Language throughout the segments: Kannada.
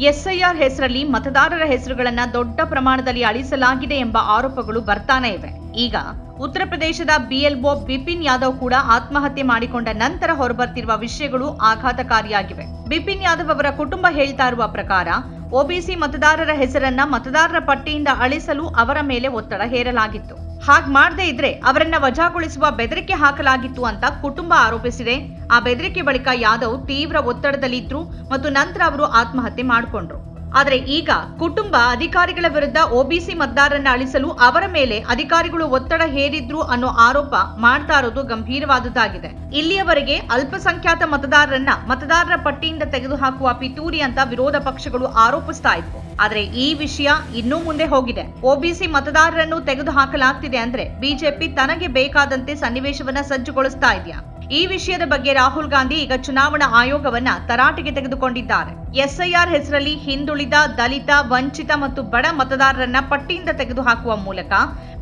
ಎಸ್ಐಆರ್ ಹೆಸರಲ್ಲಿ ಮತದಾರರ ಹೆಸರುಗಳನ್ನ ದೊಡ್ಡ ಪ್ರಮಾಣದಲ್ಲಿ ಅಳಿಸಲಾಗಿದೆ ಎಂಬ ಆರೋಪಗಳು ಬರ್ತಾನೆ ಇವೆ. ಈಗ ಉತ್ತರ ಪ್ರದೇಶದ ಬಿಎಲ್ಒ ಬಿಪಿನ್ ಯಾದವ್ ಕೂಡ ಆತ್ಮಹತ್ಯೆ ಮಾಡಿಕೊಂಡ ನಂತರ ಹೊರಬರ್ತಿರುವ ವಿಷಯಗಳು ಆಘಾತಕಾರಿಯಾಗಿವೆ. ಬಿಪಿನ್ ಯಾದವ್ ಅವರ ಕುಟುಂಬ ಹೇಳ್ತಾ ಇರುವ ಪ್ರಕಾರ ಒಬಿಸಿ ಮತದಾರರ ಹೆಸರನ್ನ ಮತದಾರರ ಪಟ್ಟಿಯಿಂದ ಅಳಿಸಲು ಅವರ ಮೇಲೆ ಒತ್ತಡ ಹೇರಲಾಗಿತ್ತು. ಹಾಗೆ ಮಾಡದೇ ಇದ್ರೆ ಅವರನ್ನ ವಜಾಗೊಳಿಸುವ ಬೆದರಿಕೆ ಹಾಕಲಾಗಿತ್ತು ಅಂತ ಕುಟುಂಬ ಆರೋಪಿಸಿದೆ. ಆ ಬೆದರಿಕೆ ಬಳಿಕ ಯಾದವ್ ತೀವ್ರ ಒತ್ತಡದಲ್ಲಿದ್ರು ಮತ್ತು ನಂತರ ಅವರು ಆತ್ಮಹತ್ಯೆ ಮಾಡಿಕೊಂಡ್ರು. ಆದರೆ ಈಗ ಕುಟುಂಬ ಅಧಿಕಾರಿಗಳ ವಿರುದ್ಧ ಒಬಿಸಿ ಮತದಾರರನ್ನ ಅಳಿಸಲು ಅವರ ಮೇಲೆ ಅಧಿಕಾರಿಗಳು ಒತ್ತಡ ಹೇರಿದ್ರು ಅನ್ನೋ ಆರೋಪ ಮಾಡ್ತಾ ಇರೋದು ಗಂಭೀರವಾದುದಾಗಿದೆ. ಇಲ್ಲಿಯವರೆಗೆ ಅಲ್ಪಸಂಖ್ಯಾತ ಮತದಾರರನ್ನ ಮತದಾರರ ಪಟ್ಟಿಯಿಂದ ತೆಗೆದುಹಾಕುವ ಪಿತೂರಿ ಅಂತ ವಿರೋಧ ಪಕ್ಷಗಳು ಆರೋಪಿಸ್ತಾ ಇದ್ವು. ಆದರೆ ಈ ವಿಷಯ ಇನ್ನೂ ಮುಂದೆ ಹೋಗಿದೆ. ಒಬಿಸಿ ಮತದಾರರನ್ನು ತೆಗೆದುಹಾಕಲಾಗ್ತಿದೆ ಅಂದ್ರೆ ಬಿಜೆಪಿ ತನಗೆ ಬೇಕಾದಂತೆ ಸನ್ನಿವೇಶವನ್ನ ಸಜ್ಜುಗೊಳಿಸ್ತಾ ಇದೆಯಾ? ಈ ವಿಷಯದ ಬಗ್ಗೆ ರಾಹುಲ್ ಗಾಂಧಿ ಈಗ ಚುನಾವಣಾ ಆಯೋಗವನ್ನ ತರಾಟೆಗೆ ತೆಗೆದುಕೊಂಡಿದ್ದಾರೆ. ಎಸ್ಐಆರ್ ಹೆಸರಲ್ಲಿ ಹಿಂದುಳಿದ, ದಲಿತ, ವಂಚಿತ ಮತ್ತು ಬಡ ಮತದಾರರನ್ನ ಪಟ್ಟಿಯಿಂದ ತೆಗೆದುಹಾಕುವ ಮೂಲಕ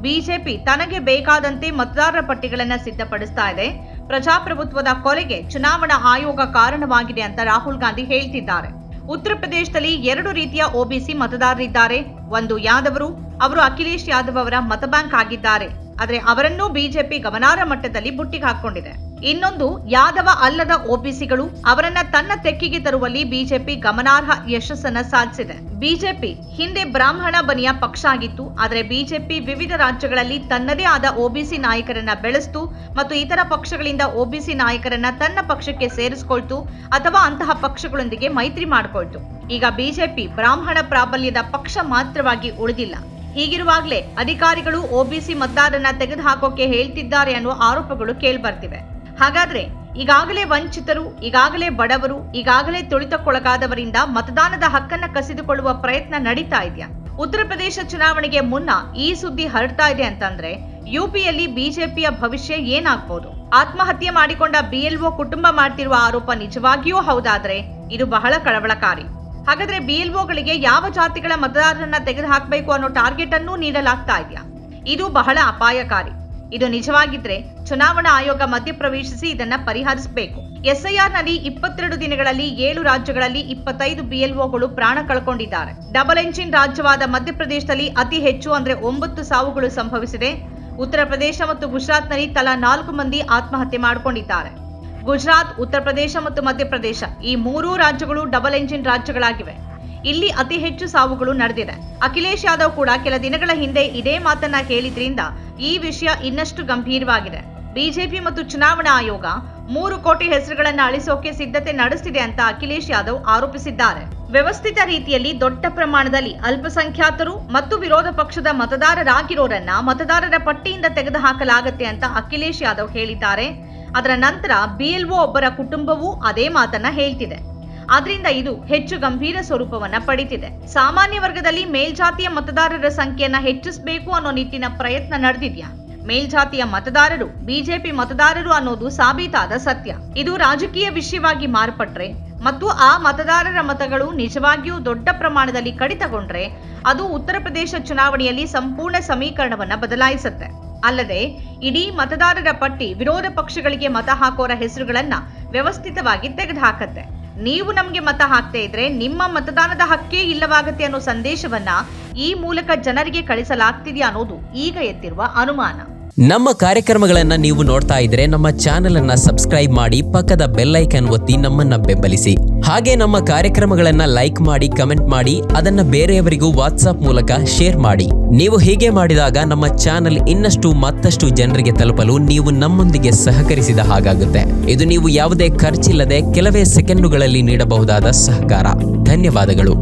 ಬಿಜೆಪಿ ತನಗೆ ಬೇಕಾದಂತೆ ಮತದಾರರ ಪಟ್ಟಿಗಳನ್ನ ಸಿದ್ಧಪಡಿಸ್ತಾ ಇದೆ. ಪ್ರಜಾಪ್ರಭುತ್ವದ ಕೊಲೆಗೆ ಚುನಾವಣಾ ಆಯೋಗ ಕಾರಣವಾಗಿದೆ ಅಂತ ರಾಹುಲ್ ಗಾಂಧಿ ಹೇಳ್ತಿದ್ದಾರೆ. ಉತ್ತರ ಪ್ರದೇಶದಲ್ಲಿ 2 ರೀತಿಯ ಒಬಿಸಿ ಮತದಾರರಿದ್ದಾರೆ. ಒಂದು ಯಾದವರು, ಅವರು ಅಖಿಲೇಶ್ ಯಾದವ್ ಅವರ ಮತ ಬ್ಯಾಂಕ್ ಆಗಿದ್ದಾರೆ. ಆದರೆ ಅವರನ್ನೂ ಬಿಜೆಪಿ ಗಮನಾರ್ಹ ಮಟ್ಟದಲ್ಲಿ ಬುಟ್ಟಿಗೆ ಹಾಕೊಂಡಿದೆ. ಇನ್ನೊಂದು ಯಾದವ ಅಲ್ಲದ ಒಬಿಸಿಗಳು, ಅವರನ್ನ ತನ್ನ ತೆಕ್ಕಿಗೆ ತರುವಲ್ಲಿ ಬಿಜೆಪಿ ಗಮನಾರ್ಹ ಯಶಸ್ಸನ್ನ ಸಾಧಿಸಿದೆ. ಬಿಜೆಪಿ ಹಿಂದೆ ಬ್ರಾಹ್ಮಣ ಬನಿಯ ಪಕ್ಷ ಆಗಿತ್ತು. ಆದರೆ ಬಿಜೆಪಿ ವಿವಿಧ ರಾಜ್ಯಗಳಲ್ಲಿ ತನ್ನದೇ ಆದ ಒಬಿಸಿ ನಾಯಕರನ್ನ ಬೆಳೆಸಿತು ಮತ್ತು ಇತರ ಪಕ್ಷಗಳಿಂದ ಒಬಿಸಿ ನಾಯಕರನ್ನ ತನ್ನ ಪಕ್ಷಕ್ಕೆ ಸೇರಿಸಿಕೊಳ್ತು ಅಥವಾ ಅಂತಹ ಪಕ್ಷಗಳೊಂದಿಗೆ ಮೈತ್ರಿ ಮಾಡಿಕೊಳ್ತು. ಈಗ ಬಿಜೆಪಿ ಬ್ರಾಹ್ಮಣ ಪ್ರಾಬಲ್ಯದ ಪಕ್ಷ ಮಾತ್ರವಾಗಿ ಉಳಿದಿಲ್ಲ. ಹೀಗಿರುವಾಗಲೇ ಅಧಿಕಾರಿಗಳು ಒಬಿಸಿ ಮತದಾರರನ್ನ ತೆಗೆದುಹಾಕೋಕೆ ಹೇಳ್ತಿದ್ದಾರೆ ಅನ್ನುವ ಆರೋಪಗಳು ಕೇಳ್ಬರ್ತಿವೆ. ಹಾಗಾದ್ರೆ ಈಗಾಗಲೇ ವಂಚಿತರು, ಈಗಾಗಲೇ ಬಡವರು, ಈಗಾಗಲೇ ತುಳಿತಕ್ಕೊಳಗಾದವರಿಂದ ಮತದಾನದ ಹಕ್ಕನ್ನ ಕಸಿದುಕೊಳ್ಳುವ ಪ್ರಯತ್ನ ನಡೀತಾ ಇದೆಯಾ? ಉತ್ತರ ಪ್ರದೇಶ ಚುನಾವಣೆಗೆ ಮುನ್ನ ಈ ಸುದ್ದಿ ಹರಡ್ತಾ ಇದೆ ಅಂತಂದ್ರೆ ಯುಪಿಯಲ್ಲಿ ಬಿಜೆಪಿಯ ಭವಿಷ್ಯ ಏನಾಗ್ಬೋದು? ಆತ್ಮಹತ್ಯೆ ಮಾಡಿಕೊಂಡ ಬಿಎಲ್ಒ ಕುಟುಂಬ ಮಾಡ್ತಿರುವ ಆರೋಪ ನಿಜವಾಗಿಯೂ ಹೌದಾದ್ರೆ ಇದು ಬಹಳ ಕಳವಳಕಾರಿ. ಹಾಗಾದ್ರೆ ಬಿಎಲ್ಒಗಳಿಗೆ ಯಾವ ಜಾತಿಗಳ ಮತದಾರರನ್ನ ತೆಗೆದುಹಾಕಬೇಕು ಅನ್ನೋ ಟಾರ್ಗೆಟ್ ಅನ್ನು ನೀಡಲಾಗ್ತಾ ಇದೆಯಾ? ಇದು ಬಹಳ ಅಪಾಯಕಾರಿ. ಇದು ನಿಜವಾಗಿದ್ರೆ ಚುನಾವಣಾ ಆಯೋಗ ಮಧ್ಯಪ್ರವೇಶಿಸಿ ಇದನ್ನ ಪರಿಹರಿಸಬೇಕು. ಎಸ್ಐಆರ್ ನಲ್ಲಿ 22 ದಿನಗಳಲ್ಲಿ 7 ರಾಜ್ಯಗಳಲ್ಲಿ 25 ಬಿಎಲ್ಒಗಳು ಪ್ರಾಣ ಕಳ್ಕೊಂಡಿದ್ದಾರೆ. ಡಬಲ್ ಎಂಜಿನ್ ರಾಜ್ಯವಾದ ಮಧ್ಯಪ್ರದೇಶದಲ್ಲಿ ಅತಿ ಹೆಚ್ಚು ಅಂದ್ರೆ 9 ಸಾವುಗಳು ಸಂಭವಿಸಿದೆ. ಉತ್ತರ ಪ್ರದೇಶ ಮತ್ತು ಗುಜರಾತ್ನಲ್ಲಿ ತಲಾ 4 ಮಂದಿ ಆತ್ಮಹತ್ಯೆ ಮಾಡಿಕೊಂಡಿದ್ದಾರೆ. ಗುಜರಾತ್, ಉತ್ತರ ಪ್ರದೇಶ ಮತ್ತು ಮಧ್ಯಪ್ರದೇಶ ಈ 3 ರಾಜ್ಯಗಳು ಡಬಲ್ ಎಂಜಿನ್ ರಾಜ್ಯಗಳಾಗಿವೆ. ಇಲ್ಲಿ ಅತಿ ಹೆಚ್ಚು ಸಾವುಗಳು ನಡೆದಿದೆ. ಅಖಿಲೇಶ್ ಯಾದವ್ ಕೂಡ ಕೆಲ ದಿನಗಳ ಹಿಂದೆ ಇದೇ ಮಾತನ್ನ ಹೇಳಿದ್ರಿಂದ ಈ ವಿಷಯ ಇನ್ನಷ್ಟು ಗಂಭೀರವಾಗಿದೆ. ಬಿಜೆಪಿ ಮತ್ತು ಚುನಾವಣಾ ಆಯೋಗ 3 ಕೋಟಿ ಹೆಸರುಗಳನ್ನ ಅಳಿಸೋಕೆ ಸಿದ್ಧತೆ ನಡೆಸಿದೆ ಅಂತ ಅಖಿಲೇಶ್ ಯಾದವ್ ಆರೋಪಿಸಿದ್ದಾರೆ. ವ್ಯವಸ್ಥಿತ ರೀತಿಯಲ್ಲಿ ದೊಡ್ಡ ಪ್ರಮಾಣದಲ್ಲಿ ಅಲ್ಪಸಂಖ್ಯಾತರು ಮತ್ತು ವಿರೋಧ ಪಕ್ಷದ ಮತದಾರರಾಗಿರೋರನ್ನ ಮತದಾರರ ಪಟ್ಟಿಯಿಂದ ತೆಗೆದುಹಾಕಲಾಗುತ್ತೆ ಅಂತ ಅಖಿಲೇಶ್ ಯಾದವ್ ಹೇಳಿದ್ದಾರೆ. ಅದರ ನಂತರ ಬಿಎಲ್ಒ ಒಬ್ಬರ ಕುಟುಂಬವೂ ಅದೇ ಮಾತನ್ನ ಹೇಳ್ತಿದೆ. ಆದ್ರಿಂದ ಇದು ಹೆಚ್ಚು ಗಂಭೀರ ಸ್ವರೂಪವನ್ನ ಪಡೆದಿದೆ. ಸಾಮಾನ್ಯ ವರ್ಗದಲ್ಲಿ ಮೇಲ್ಜಾತಿಯ ಮತದಾರರ ಸಂಖ್ಯೆಯನ್ನ ಹೆಚ್ಚಿಸಬೇಕು ಅನ್ನೋ ನಿಟ್ಟಿನ ಪ್ರಯತ್ನ ನಡೆದಿದ್ಯಾ? ಮೇಲ್ಜಾತಿಯ ಮತದಾರರು ಬಿಜೆಪಿ ಮತದಾರರು ಅನ್ನೋದು ಸಾಬೀತಾದ ಸತ್ಯ. ಇದು ರಾಜಕೀಯ ವಿಷಯವಾಗಿ ಮಾರ್ಪಟ್ರೆ ಮತ್ತು ಆ ಮತದಾರರ ಮತಗಳು ನಿಜವಾಗಿಯೂ ದೊಡ್ಡ ಪ್ರಮಾಣದಲ್ಲಿ ಕಡಿತಗೊಂಡ್ರೆ ಅದು ಉತ್ತರ ಪ್ರದೇಶ ಚುನಾವಣೆಯಲ್ಲಿ ಸಂಪೂರ್ಣ ಸಮೀಕರಣವನ್ನ ಬದಲಾಯಿಸುತ್ತೆ. ಅಲ್ಲದೆ ಇಡೀ ಮತದಾರರ ಪಟ್ಟಿ ವಿರೋಧ ಪಕ್ಷಗಳಿಗೆ ಮತ ಹಾಕೋರ ಹೆಸರುಗಳನ್ನ ವ್ಯವಸ್ಥಿತವಾಗಿ ತೆಗೆದುಹಾಕತ್ತೆ. ನೀವು ನಮಗೆ ಮತ ಹಾಕ್ತಾ ಇದ್ರೆ ನಿಮ್ಮ ಮತದಾನದ ಹಕ್ಕೇ ಇಲ್ಲವಾಗತ್ತೆ ಅನ್ನೋ ಸಂದೇಶವನ್ನ ಈ ಮೂಲಕ ಜನರಿಗೆ ಕಳಿಸಲಾಗ್ತಿದೆಯಾ ಅನ್ನೋದು ಈಗ ಎತ್ತಿರುವ ಅನುಮಾನ. ನಮ್ಮ ಕಾರ್ಯಕ್ರಮಗಳನ್ನ ನೀವು ನೋಡ್ತಾ ಇದ್ರೆ ನಮ್ಮ ಚಾನೆಲ್ ಅನ್ನ ಸಬ್ಸ್ಕ್ರೈಬ್ ಮಾಡಿ, ಪಕ್ಕದ ಬೆಲ್ ಐಕಾನ್ ಒತ್ತಿ ನಮ್ಮನ್ನ ಬೆಂಬಲಿಸಿ. ಹಾಗೆ ನಮ್ಮ ಕಾರ್ಯಕ್ರಮಗಳನ್ನ ಲೈಕ್ ಮಾಡಿ, ಕಮೆಂಟ್ ಮಾಡಿ, ಅದನ್ನ ಬೇರೆಯವರಿಗೂ ವಾಟ್ಸ್ಆಪ್ ಮೂಲಕ ಶೇರ್ ಮಾಡಿ. ನೀವು ಹೀಗೆ ಮಾಡಿದಾಗ ನಮ್ಮ ಚಾನೆಲ್ ಇನ್ನಷ್ಟು ಮತ್ತಷ್ಟು ಜನರಿಗೆ ತಲುಪಲು ನೀವು ನಮ್ಮೊಂದಿಗೆ ಸಹಕರಿಸಿದ ಹಾಗಾಗುತ್ತೆ. ಇದು ನೀವು ಯಾವುದೇ ಖರ್ಚಿಲ್ಲದೆ ಕೆಲವೇ ಸೆಕೆಂಡುಗಳಲ್ಲಿ ನೀಡಬಹುದಾದ ಸಹಕಾರ. ಧನ್ಯವಾದಗಳು.